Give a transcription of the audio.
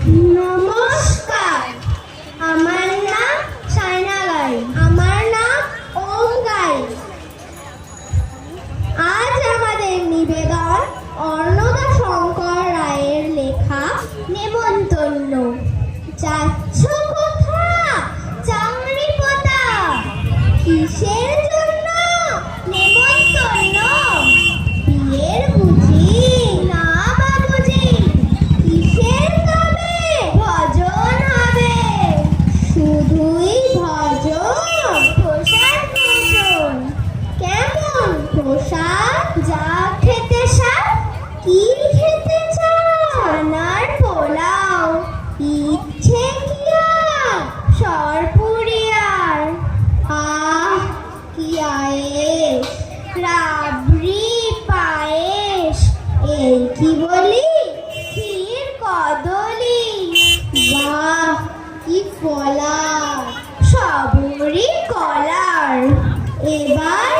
নমস্কার, আমার নাম সাইনা গাই। আমার নাম ওম গাই। আজ আমাদের নিবেদন অর্ণদা শঙ্কর রায়ের লেখা নেমন্তন্ন। যাচ্ছ কোথা চামড়ি পোতা? কিসের জন্য নেমন্তন্ন? বিয়ের বুঝি না বাবুজি? কিসের তবে ভজন হবে? শুধুই ভজন? প্রসাদ ভোজন? কেমন প্রসাদ? যা খেতে স্বাদ। কি খেতে চাও? ছানার পোলাও। ইচ্ছে কি আর সরপুরি আর? আহ কি আয়েস, রাবড়ি পায়েস। এই কি বলি, ক্ষীর কদলি। বাহ কি ফলা, সবরি কলার। এবার